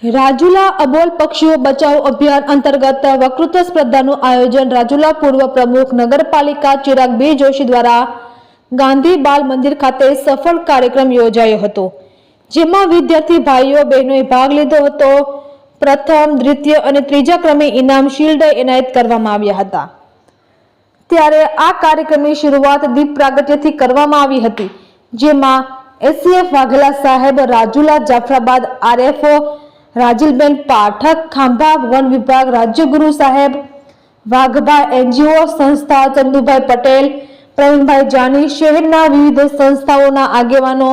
રાજુલા અબોલ પક્ષીઓ બચાવ અભિયાન અંતર્ગત વક્તૃત્વ સ્પર્ધાનું આયોજન રાજુલા પૂર્વ પ્રમુખ નગરપાલિકા ચિરાગ બી જોશી દ્વારા ગાંધી બાલ મંદિર ખાતે સફળ કાર્યક્રમ યોજાયો હતો, જેમાં વિદ્યાર્થી ભાઈઓ બહેનોએ ભાગ લીધો હતો। પ્રથમ, દ્વિતીય અને ત્રીજા ક્રમે ઇનામ શિલ્ડ એનાયત કરવામાં આવ્યા હતા। ત્યારે આ કાર્યક્રમની શરૂઆત દીપ પ્રાગટ્યથી કરવામાં આવી હતી, જેમાં એસીએફ વાઘેલા સાહેબ, રાજુલા જાફરાબાદ આરએફઓ રાજીલબેન પાઠક, ખાંભા વન વિભાગ રાજ્યગુરુ સાહેબ, વાઘભાઈ એનજીઓ સંસ્થા ચંદુભાઈ પટેલ, પ્રવીણભાઈ જાની, શહેરના વિવિધ સંસ્થાઓના આગેવાનો,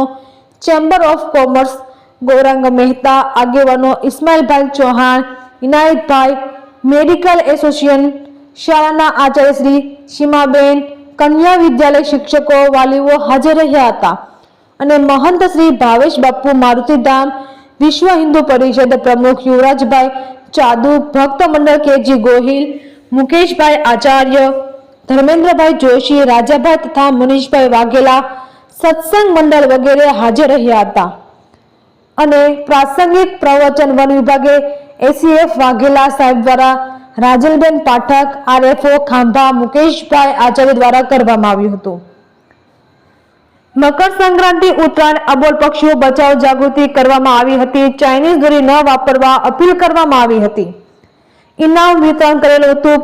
chamber of commerce Gaurang Mehta, આગેવાનો ઇસ્માઇલભાઈ ચૌહાણ, ઇનાયતભાઈ, મેડિકલ એસોસિએશન, શાળાના આચાર્યશ્રી સીમાબેન, કન્યા વિદ્યાલય શિક્ષકો, વાલીઓ હાજર રહ્યા હતા અને મહંત શ્રી ભાવેશ બાપુ મારુતિધામ વિશ્વ હિન્દુ પરિષદ પ્રમુખ યુવરાજભાઈ ચાદુ, ભક્ત મંડળ કેજી ગોહિલ, મુકેશભાઈ આચાર્ય, ધર્મેન્દ્રભાઈ જોશી, રાજાભાઈ તથા મનીષભાઈ વાઘેલા, સત્સંગ મંડળ વગેરે હાજર રહ્યા હતા અને પ્રાસંગિક પ્રવચન વન વિભાગે એસીએફ વાઘેલા સાહેબ દ્વારા રાજલબેન પાઠક, આરએફઓ ખાંભા મુકેશભાઈ આચાર્ય દ્વારા કરવામાં આવ્યું હતું। મકર સંક્રાંતિ, ઉત્તરાયણ, અબોલ પક્ષીઓ બચાવ જાગૃતિ કરવામાં આવી હતી। ચાઇનીઝ દોરી ન વાપરવા અપીલ કરવામાં આવી હતી। ઇનામ વિતરણ કરેલું હતું।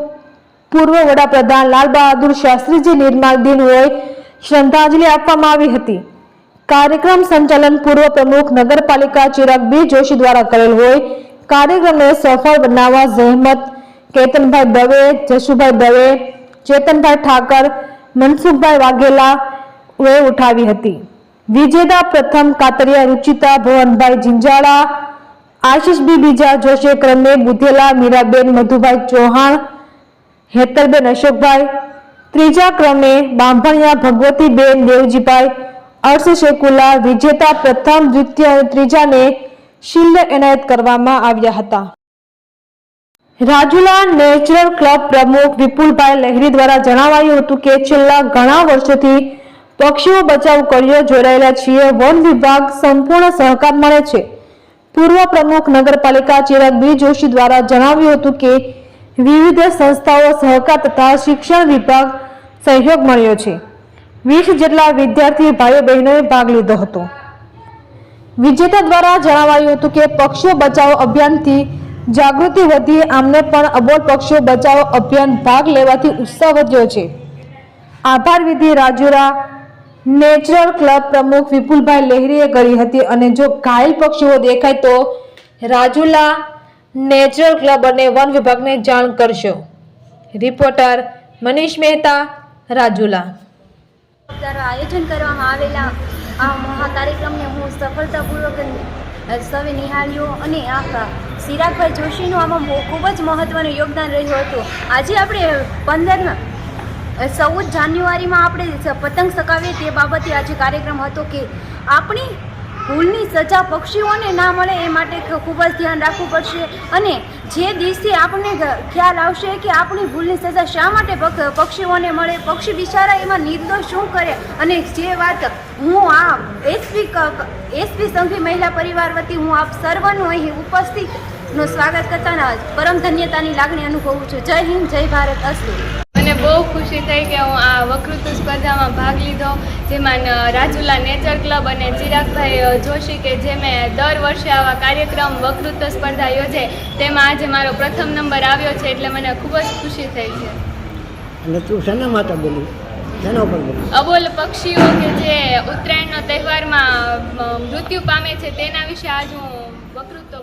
પૂર્વ વડાપ્રધાન લાલ બહાદુર શાસ્ત્રીજી નિર્માણ દિન હોય શ્રદ્ધાંજલિ આપવામાં આવી હતી। કાર્યક્રમ સંચાલન પૂર્વ પ્રમુખ નગરપાલિકા ચિરાગ બી જોશી દ્વારા કરેલ હોય। કાર્યક્રમને સફળ બનાવવા જહેમત કેતનભાઈ દવે, જશુભાઈ દવે, ચેતનભાઈ ઠાકર, મનસુખભાઈ વાઘેલા ઉઠાવી હતી। વિજેતા પ્રથમ કાતરિયા રૂચિતા ભવનભાઈ જિંજાળા, આશીષ બી બીજા, જોશે ક્રમે બુધેલા મીરાબેન મધુભાઈ ચૌહાણ, હેતરબેન અશોકભાઈ, ત્રીજા ક્રમે બાંભણિયા ભગવતીબેન દેવજીભાઈ, અર્શ શેકુલા। વિજેતા પ્રથમ, દ્વિતીય અને ત્રીજાને શિલ્ડ એનાયત કરવામાં આવ્યા હતા। રાજુલા નેચરલ ક્લબ પ્રમુખ વિપુલભાઈ લહેરી દ્વારા જણાવાયું હતું કે છેલ્લા ઘણા વર્ષોથી પક્ષીઓ બચાવ કાર્યો જોડાયેલા છીએ। વન વિભાગ સંપૂર્ણ સહકાર મળે છે। પૂર્વ પ્રમુખ નગરપાલિકા ચિરાગ બી જોશી દ્વારા જણાવ્યું હતું કે વિવિધ સંસ્થાઓ સહકાર તથા શિક્ષણ વિભાગ સહયોગ મળ્યો છે। 20 જેટલા વિદ્યાર્થી ભાઈઓ બહેનોએ ભાગ લીધો હતો। વિજેતા દ્વારા જણાવાયું હતું કે પક્ષીઓ બચાવો અભિયાનથી જાગૃતિ વધી, આમને પણ અબોલ પક્ષીઓ બચાવો અભિયાન ભાગ લેવાથી ઉત્સાહ વધ્યો છે। આભાર વિધિ રાજુલા નેચરલ ક્લબ પ્રમુખ વિપુલભાઈ લહેરીએ કરી હતી અને જો ઘાયલ પક્ષીઓ દેખાય તો રાજુલા નેચરલ ક્લબ અને વન વિભાગને જાણ કરશો। રિપોર્ટર મનીષ મહેતા, રાજુલા। આયોજન કરવામાં આવેલા આ મહા કાર્યક્રમને હું સફળતાપૂર્વક સૌએ નિહાળ્યો અને આ ચિરાગભાઈ જોશીનું આમાં ખૂબ જ મહત્વનું યોગદાન રહ્યું હતું। આજે આપણે 14 જાન્યુઆરીમાં આપણે પતંગ ચગાવીએ તે બાબતે આજે કાર્યક્રમ હતો કે આપણી ભૂલની સજા પક્ષીઓને ના મળે એ માટે ખૂબ જ ધ્યાન રાખવું પડશે અને જે દિવસે આપણને ખ્યાલ આવશે કે આપણી ભૂલની સજા શા માટે પક્ષીઓને મળે, પક્ષી બિચારા એમાં નિર્દોષ શું કરે અને જે વાત હું આ એસપી સંઘી મહિલા પરિવાર વતી હું આપ સર્વનું અહીં ઉપસ્થિતનું સ્વાગત કરતા પરમ ધન્યતાની લાગણી અનુભવું છું। જય હિન્દ, જય ભારત, અસ્તુ। મને બહુ ખુશી થઈ કે હું આ વક્તૃત્વ સ્પર્ધામાં ભાગ લીધો, જેમાં રાજુલા નેચર ક્લબ અને ચિરાગભાઈ જોશી કે જે મેં દર વર્ષે આવા કાર્યક્રમ વક્તૃત્વ સ્પર્ધા યોજે તેમાં આજે મારો પ્રથમ નંબર આવ્યો છે, એટલે મને ખૂબ જ ખુશી થઈ છે। અને તું શેના માટે બોલી, શેના ઉપર બોલી? અબોલ પક્ષીઓ કે જે ઉત્તરાયણનો તહેવારમાં મૃત્યુ પામે છે તેના વિશે આજ હું વક્તૃત્વ